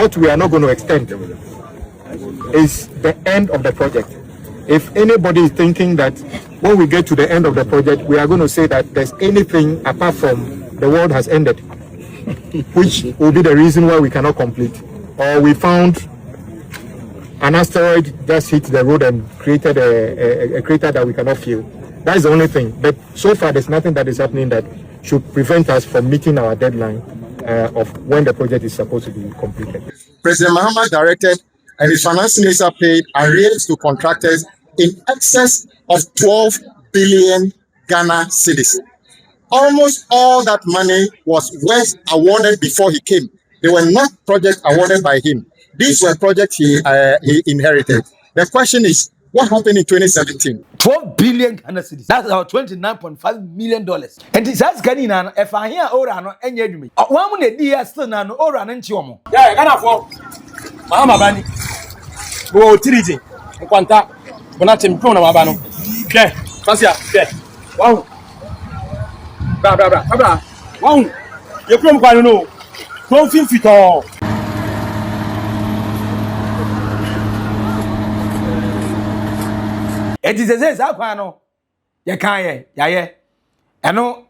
what we are not going to extend is the end of the project. If anybody is thinking that when we get to the end of the project, we are going to say that there's anything apart from the world has ended, which will be the reason why we cannot complete. Or we found an asteroid just hit the road and created a crater that we cannot feel. That is the only thing. But so far, there's nothing that is happening that should prevent us from meeting our deadline of when the project is supposed to be completed. President Mahama directed and his finance minister paid arrears to contractors in excess of 12 billion Ghana cedis. Almost all that money was awarded before he came. They were not projects awarded by him. These were projects he inherited. The question is, what happened in 2017? 12 billion Ghana cedis. That's about $29.5 million. And this has Ganina, if I hear Orano and Yedumi. One minute, dear still none, Oran and Chiomo. Yeah, Ghana for Mahama Bani. Go Tiriti, Quanta, Bonatim Pona Mabano. Okay, Fansia, okay. Wow. Bra. Wow. You come by no. 12 feet tall. It is a says, Aquano. Yakaye, Yaye. Ano,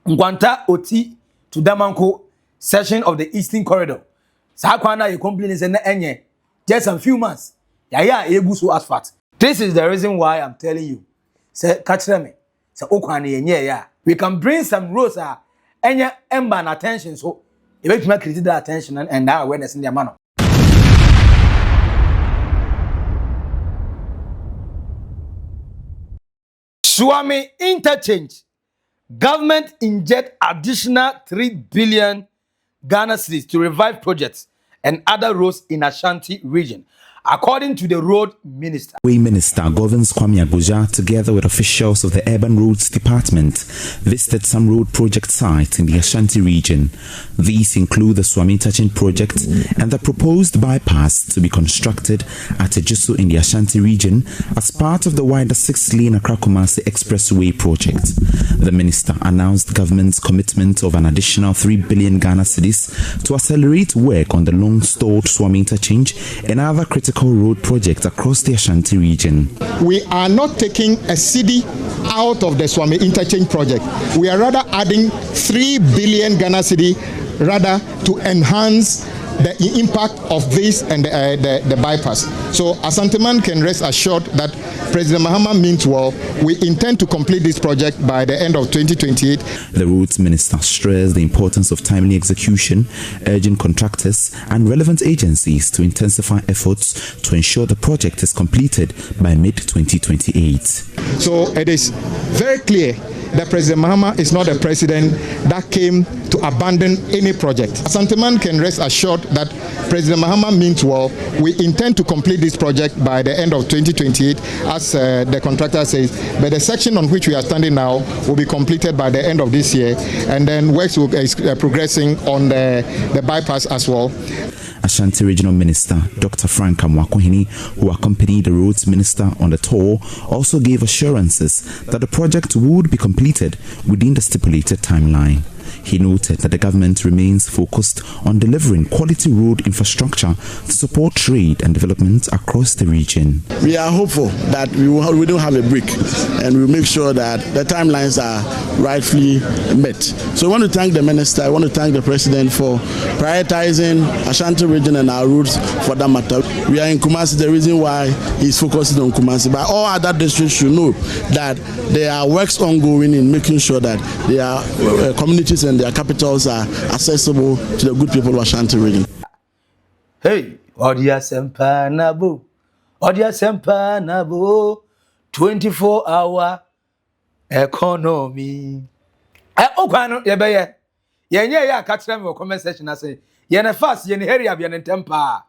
Ngwanta Oti to Damanko section of the Eastern Corridor. Sakwana, you complain is an enye. Just a few months. Yaya, Ebusu asphalt. This is the reason why I'm telling you. Say, catch them. Say, Okwani, yeah. We can bring some roads, enya ember and attention. So, you make me create that attention and that awareness in their manner. Suame Interchange. Government inject additional 3 billion Ghana cedis to revive projects and other roads in Ashanti Region, according to the road minister. Minister Governs Kwame Agbodza, together with officials of the Urban Roads Department, visited some road project sites in the Ashanti Region. These include the Suame Interchange project and the proposed bypass to be constructed at Ejusu in the Ashanti Region as part of the wider 6-lane Accra-Kumasi Expressway project. The minister announced government's commitment of an additional 3 billion Ghana cedis to accelerate work on the long-stalled Suame Interchange and other critical road projects across the Ashanti region. We are not taking a cedi out of the Suame Interchange project. We are rather adding 3 billion Ghana cedi rather to enhance the impact of this and the bypass. So Asanteman can rest assured that President Mahama means well. We intend to complete this project by the end of 2028. The roads minister stressed the importance of timely execution, urging contractors and relevant agencies to intensify efforts to ensure the project is completed by mid-2028. So it is very clear that President Mahama is not a president that came to abandon any project. Asanteman can rest assured that President Mahama means well. We intend to complete this project by the end of 2028, as the contractor says. But the section on which we are standing now will be completed by the end of this year, and then works will progressing on the bypass as well. Ashanti Regional Minister Dr. Frank Amwakohini, who accompanied the roads minister on the tour, also gave assurances that the project would be completed within the stipulated timeline. He noted that the government remains focused on delivering quality road infrastructure to support trade and development across the region. We are hopeful that we don't have a break, and we'll make sure that the timelines are rightfully met. So I want to thank the minister, I want to thank the president for prioritizing Ashanti Region and our roads for that matter. We are in Kumasi, the reason why he's focusing on Kumasi. But all other districts should know that there are works ongoing in making sure that their communities and their capitals are accessible to the good people of Ashanti Region. Hey, Odia Sempa Nabu, Odia Sempa Nabu, 24-hour economy. Okwano, Yabaya, Yanya, catch them or comment section. I say, Yana fast, Yan hurry up, Yan temper.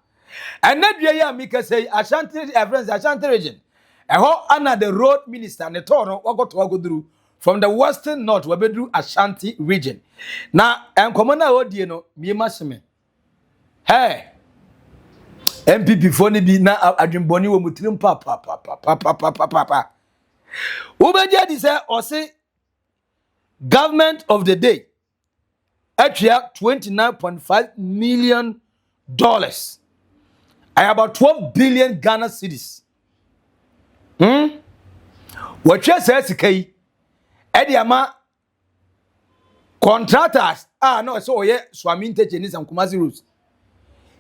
And that year, Mika say, Ashanti Region. I hope Anna, the road minister, and the Tono, what go through. From the western north, we do Ashanti Region. Now, I'm coming out, you know, me masime. Hey, MPP phone be na adwemboni wo mutirim papa. Ubedia di say or say government of the day. Atria $29.5 million I about 12 billion Ghana cedis. What you say is Ediama contractors. No, so yeah, Suame Interchange and Kumasi routes.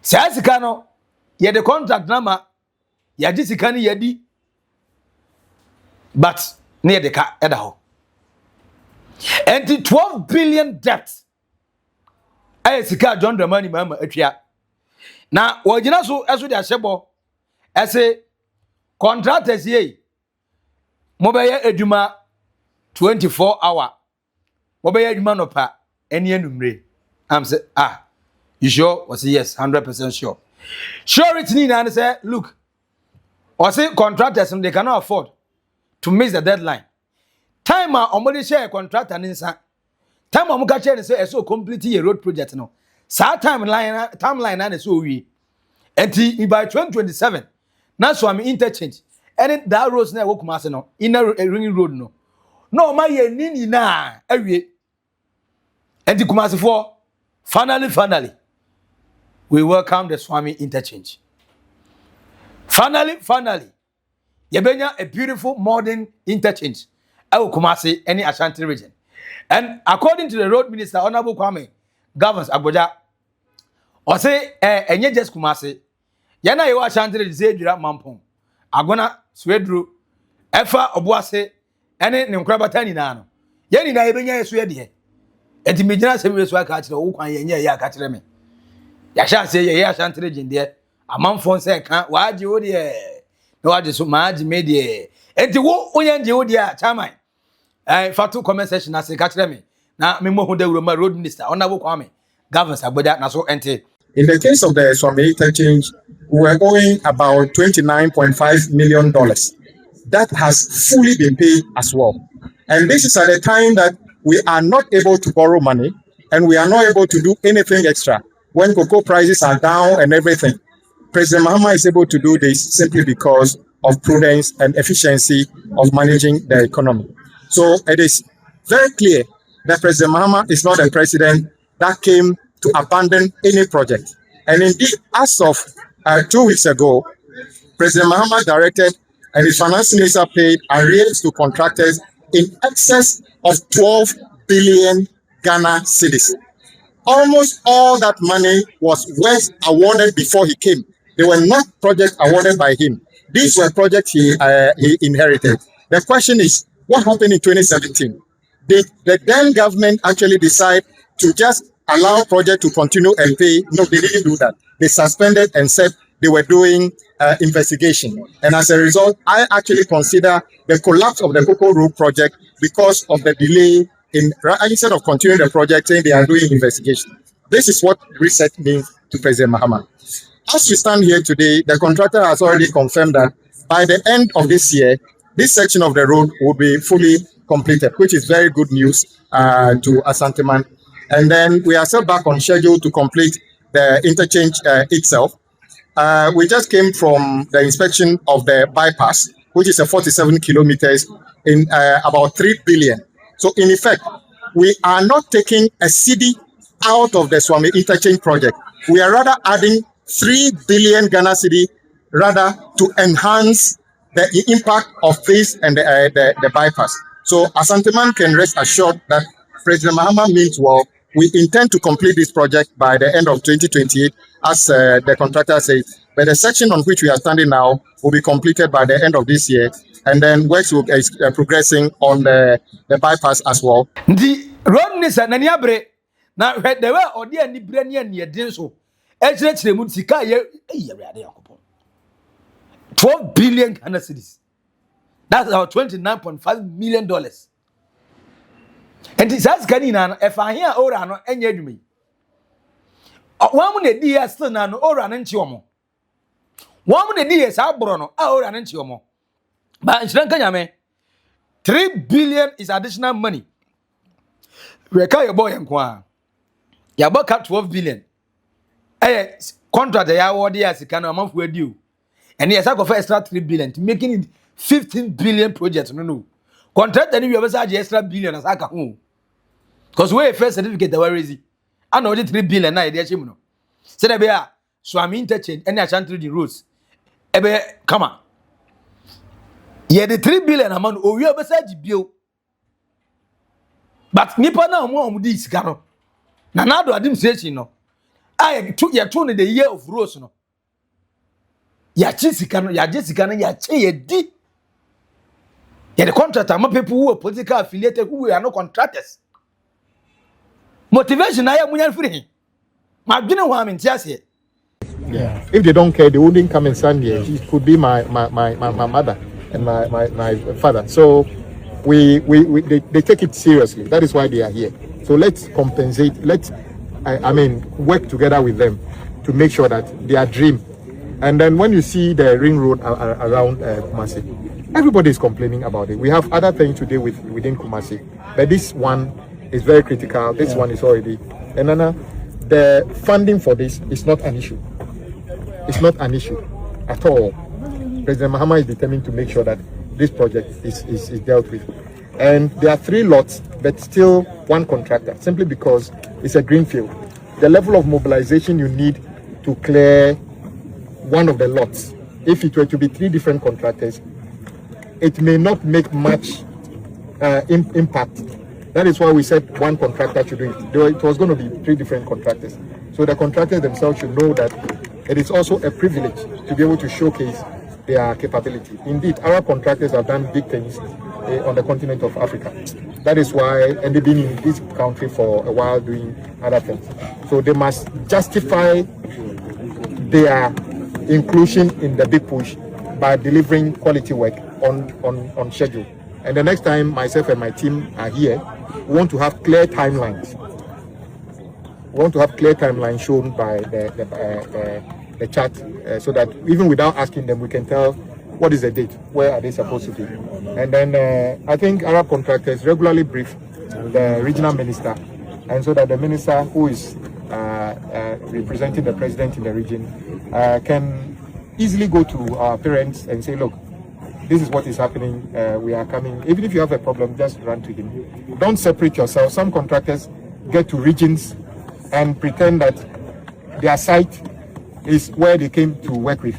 Says Kano, ye the contract number, Yadisikani Yadi, but near the car edaho. And the 12 billion debt. I sika John the money, mama, etria. Now, what you know, so as with the Ashebo, I say, contractors ye, mobile eduma 24-hour, mobile eduma no pa, any numre. I'm say, you sure? Was yes, 100% sure. Sure, it's Nina and say, look, or say contractors they cannot afford to miss the deadline. Time omodi share contractor ninsa. Time omuka share say so complete a road project no. Sa timeline na so we. Enti by 2027 na Suame Interchange. Any that roads na wo Kumasi no, inner ring road no. No ma ye nini na awie. Enti Kumasi for finally we welcome the Suame Interchange. Finally yebenya a beautiful modern interchange. Kumasi, any Ashanti region. And according to the road minister, Honorable Kwame Governs Agbodza, or say, enye just Kumasi, yana yo Ashanti region say dira mampong. Agona swedru, efa obuase, ene nimkrabata ni nano. Yeni na ebenya yesu de. Enti mejina se we so aka kire wo kwan yenye ya aka kire me. Ya sha say ye Ashanti region de, amanfon say kan waaje wo de. No waje so maaje me de. Enti wo onye wo de a chairman. Fatu comment section as catch them. Now, me mo the road minister. Honorable Kwame Governs Agbodza na so ente. In the case of the Suame Interchange, we were owing about $29.5 million. That has fully been paid as well. And this is at a time that we are not able to borrow money and we are not able to do anything extra. When cocoa prices are down and everything, President Mahama is able to do this simply because of prudence and efficiency of managing the economy. So it is very clear that President Mahama is not a president that came to abandon any project. And indeed, as of 2 weeks ago, President Mahama directed and his finance minister paid arrears to contractors in excess of 12 billion Ghana cedis. Almost all that money was awarded before he came. They were not projects awarded by him. These were projects he inherited. The question is, what happened in 2017? Did the then government actually decide to just allow project to continue and pay? No, they didn't do that. They suspended and said they were doing investigation. And as a result, I actually consider the collapse of the Cocoa Road project because of the delay instead of continuing the project, saying they are doing investigation. This is what reset means to President Mahama. As we stand here today, the contractor has already confirmed that by the end of this year, this section of the road will be fully completed, which is very good news to Asante Man. And then we are still back on schedule to complete the interchange itself. We just came from the inspection of the bypass, which is a 47 kilometers in about 3 billion. So in effect, we are not taking a cedi out of the Suame Interchange project. We are rather adding 3 billion Ghana cedi rather to enhance the impact of this and the bypass. So Asante Man can rest assured that President Mahama means well. We intend to complete this project by the end of 2028, as the contractor says. But the section on which we are standing now will be completed by the end of this year, and then works will be progressing on the bypass as well. The road minister nani abre na the way odi ani bre ni ani edin so echire mu sika ye ade yakopon 12 billion Ghana cedis. That's about $29.5 million. And this has Ganina, if I hear Ora no any edumi. One minute dear still no Ora and Chiomo. 1 minute dear Sabrono, Ora and Chiomo. But in Sri Lanka, 3 billion is additional money. Reka your boy and Kwa. You about 12 billion. Contract the award as can a month with you. And yes, I go for extra 3 billion to making it 15 billion projects. No. Contract any you ever extra billion as I can home. Because we first certificate the where is it? I know the 3 billion na idea chimo. Say there be Suame Interchange and Ashanti Region roads. Ebe come on. Ye the 3 billion amount o wi obesaji bio. But nipa na omo di sika no. Na na do administration no. Ye to the year of roads no. Ya chi sika no, ya je sika no ya che ye di. Ye the contractor am people who are political affiliated who are no contractors. Motivation na ya munya free. Ma dwene ho am ntiase. Yeah. If they don't care, they wouldn't come and stand here. It could be my mother and my father. So they take it seriously. That is why they are here. So let's compensate. Let's work together with them to make sure that their dream. And then when you see the ring road around Kumasi, everybody is complaining about it. We have other things to deal with within Kumasi, but this one is very critical. This one is already. And then the funding for this is not an issue. It's not an issue at all. President Mahama is determined to make sure that this project is dealt with. And there are 3 lots, but still 1 contractor, simply because it's a greenfield. The level of mobilization you need to clear one of the lots, if it were to be 3 different contractors, it may not make much impact. That is why we said 1 contractor should do it. Though it was going to be 3 different contractors. So the contractors themselves should know that it is also a privilege to be able to showcase their capability. Indeed, Arab contractors have done big things on the continent of Africa. That is why, and they've been in this country for a while doing other things. So they must justify their inclusion in the big push by delivering quality work on schedule. And the next time myself and my team are here, we want to have clear timelines. We want to have clear timelines shown by the chart, so that even without asking them, we can tell what is the date, where are they supposed to be. And then I think Arab contractors regularly brief the regional minister, and so that the minister who is representing the president in the region can easily go to our parents and say, look, this is what is happening, we are coming. Even if you have a problem, just run to him. Don't separate yourself. Some contractors get to regions and pretend that their site is where they came to work with.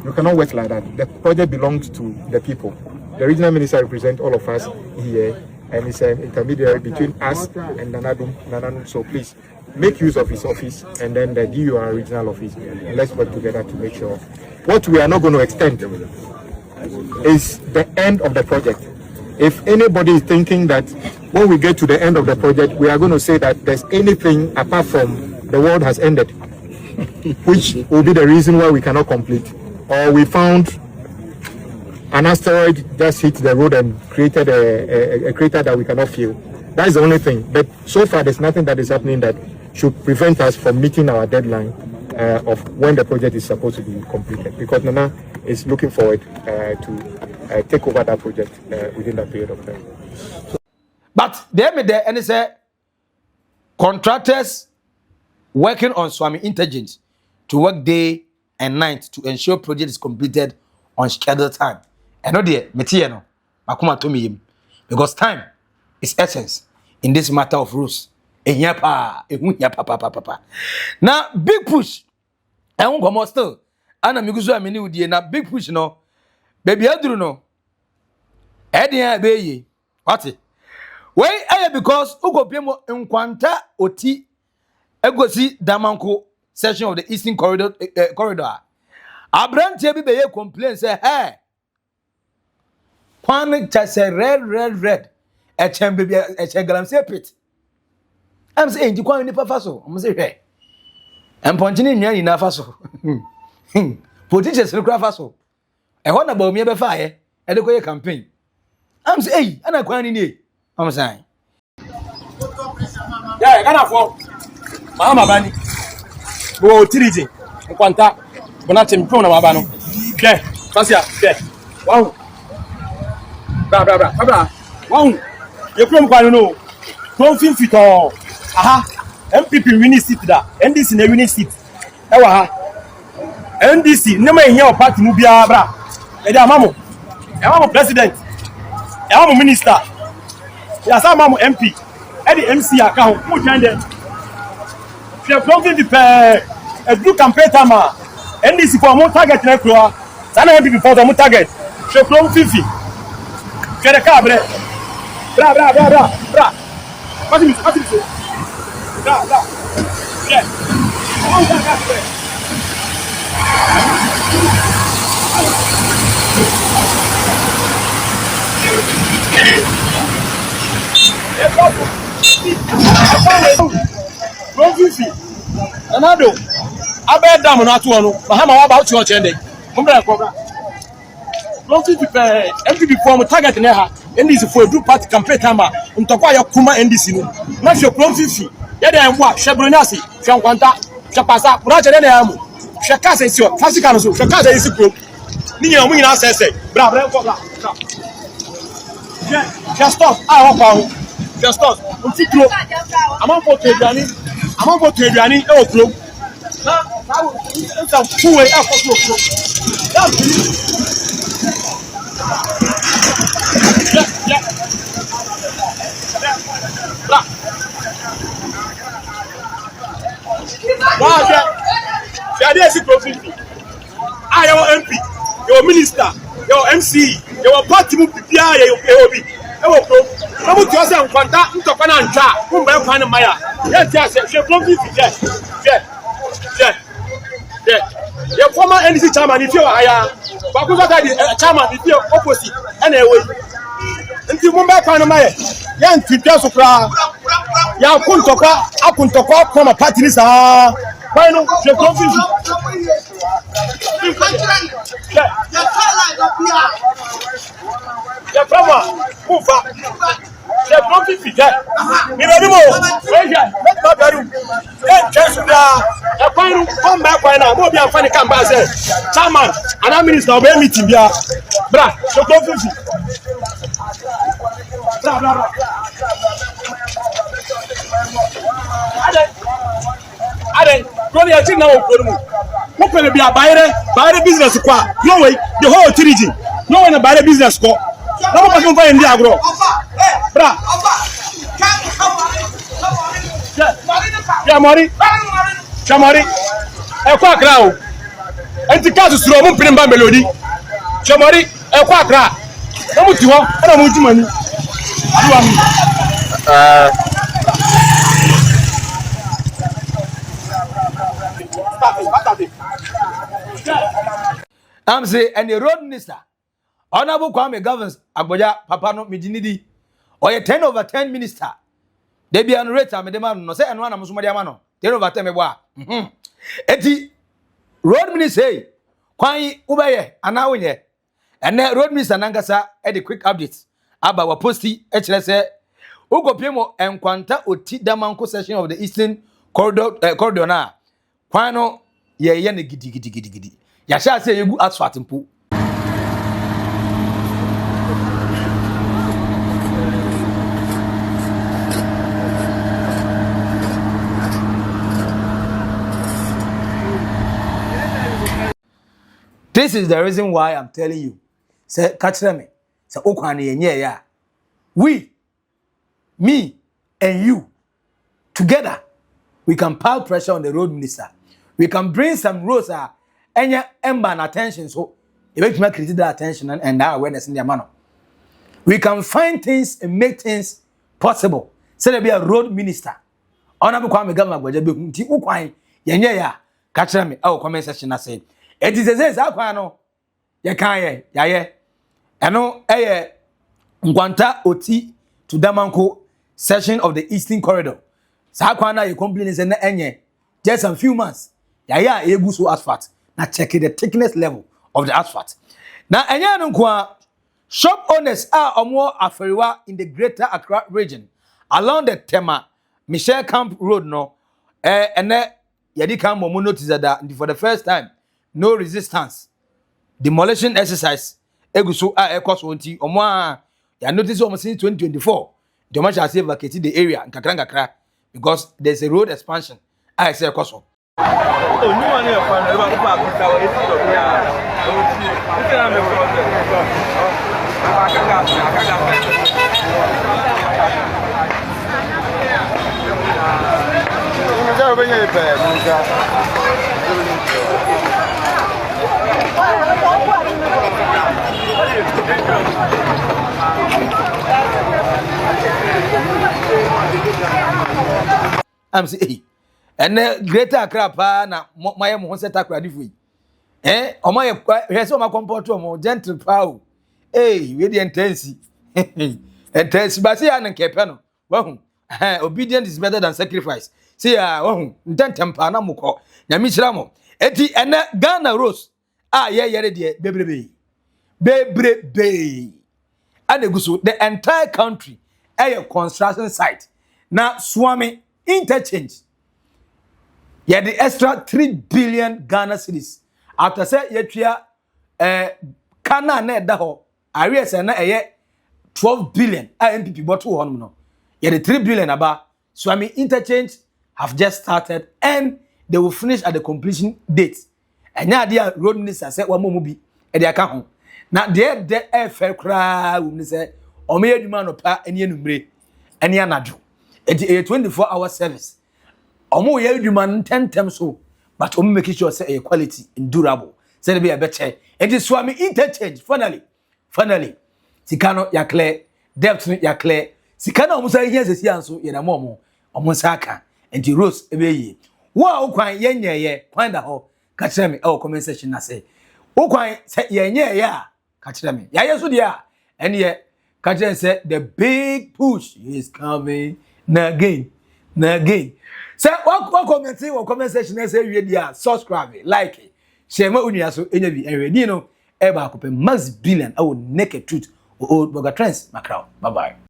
You cannot work like that. The project belongs to the people. The regional minister represents all of us here, and is an intermediary between us and Nanadum. So please make use of his office and then the DUR regional office, and let's work together to make sure. What we are not going to extend is the end of the project. If anybody is thinking that when we get to the end of the project, we are going to say that there's anything apart from the world has ended, which will be the reason why we cannot complete, or we found an asteroid just hit the road and created a crater that we cannot feel. That is the only thing. But so far, there's nothing that is happening that should prevent us from meeting our deadline of when the project is supposed to be completed. Because Nana is looking forward to take over that project within that period of time. But there and it's a contractors working on Suame Interchange to work day and night to ensure project is completed on scheduled time. And no dear, Metiano, Makuma to me, because time is essence in this matter of rules. Now, big push. I won't come still. And I'm going to na big push no. Baby, I don't know. Eddie, baby, what it? Why? Because Ugo Pemo in Quanta Oti Egosi Damanko section of the Eastern Corridor. Abraham Tebi be complain say, hey, Kwame just red. A chamber be a changalam say pit. I'm saying you Kwame nipa faso. I'm say hey. I'm pointing in na faso. Politicians look faso. E ho na ba omi e be fa ye. E de koye campaign. I'm say hey, ana Kwame ni. I'm saying. Yeah, kana for. Mama bani. Bo tiriji. Nkwanta. Bona champion na mabano. Okay. Fasia. Okay. Wow. Bra. Wow. You from kwanu no. From 50 to. Aha. MPP winning seat da. NDC na winning seat. E wa ha. NDC nema ehia party mu bia bra. E dey amamo. E amamo president. E amamo minister. Ya sa amamo MP. E dey MC account. Who join them? She from 50 a blue campaign time NDC for more target na kro sana MPP for more target she kro 50 she the car bra what is bra yeah Anado abe dam na to no mahama wa ba uchi oche ndey mumbra kobra don't prepare MPP form target na ha NDC for do party campaign time ntokwa ya kuma NDC no na hwe krom fifi ya dey enwa hwe bronasi hwe nkwanta hwe pasa kura che na amu hwe kasa isi o fasika no so hwe kasa isi krom ni nyina mu nyina asese bra kobra just stop wa pa ho just stop untikro amamfo teduani e okro na nta fuwe akokro yeah yeah si profit your MP your minister your MC your party mu bibia obi e wo pro na mu ti o se nkwanta ntokwa na ntwa mu mba kwa na maya ye ti ase hwe profit yeah former NDC chairman if you are higher but go that the chairman if you opposite na ewe nti mu mba kwa na maya ye ntipia so kra ya akuntokwa from a party ni sa why no hwe profit yeah from Ufa the profit figure ni be mo we here let not garu chance bra e kwanu come back kwanu na mo bi amfani kan ba say chairman and minister obe meeting bia bra so profit bra ade go ya tin na o ko mu mo pele bia bayre business kwa no way the whole region no way na bayre business ko no mo ko fa ndi agro bra chamori e kwa akra o enti kazu suro mo mpene mba melody chamori e kwa akra no mo ti ho na mo jumani duwa mi I'm say and the road minister Honorable Kwame Governs Agbodza papa no medinidi or a 10/10 minister they be on rate am de man no say eno na muso de no 10/10 me boa eti road minister say kwan ubeye ana wonye ene road minister nankasa e the quick update aba wa posti e kire say ugopiemo enkwanta oti damanko section of the eastern corridor na kwan no ye ne gidi ya sha say yegu asphalt mpo. This is the reason why I'm telling you. Say, catch them. Say, we, me, and you, together, we can pile pressure on the road minister. We can bring some roads and ember attention. So, it makes me create that attention and that awareness in their manner. We can find things and make things possible. Say there be a road minister. Honorable Kwame Governs Agbodza be nti ukwan yenye ya catch them. Our comment section na say. It is a say akwa no ye kan ye yaye eno eye nkwanta oti to Damanko section of the eastern corridor sa akwa na ye complain say na enye just a few months yaye egu so asphalt na check the thickness level of the asphalt na enye no kwa shop owners are omo aferiwa in the greater Accra region along the Tema Michelle Camp Road no ene yedi kan mo notice that for the first time no resistance demolition exercise eguso ekoso nti omo ya notice omo since 2024 the much has vacated the area nkakra because there's a road expansion I say ekoso am say and greater Accra pa na my mo set akradi fu omo ye hwese o ma comport o gentle pa o we dey intense intense but see an kepe no wahu obedience is better than sacrifice see wahu intentem pa na mukọ nyame kira mo eti ene Ghana Rose yere de bebrebe aneguso the entire country a construction site na Suame Interchange the extra 3 billion Ghana cedis after say yetria kana na da ho areas na 12 billion MPP bottle on no the 3 billion aba Suame Interchange have just started and they will finish at the completion date enya dia road minister say wa momu bi e dia ka ho na de fair kra wo ni say o me adwuma no pa eni enumre eni anadwo e 24 hour service omo ye adwuma ntentem so but omo make sure say quality and durable say dey be a better it is Suame Interchange finally sikano ya clear depth ya clear sikano omo say here sesi anso ye na omo say aka enti Rose ebeyi wo kwan ye kwan da ho ka kire me comment section na say wo kwan ye a ka kire me ya yeso dia ene ye ka kire say the big push is coming na again say what comment section na say we dia subscribe like share ma unia so enya bi enredi no e ba ko pe Max Billian naked truth Oldboga trends macro bye bye.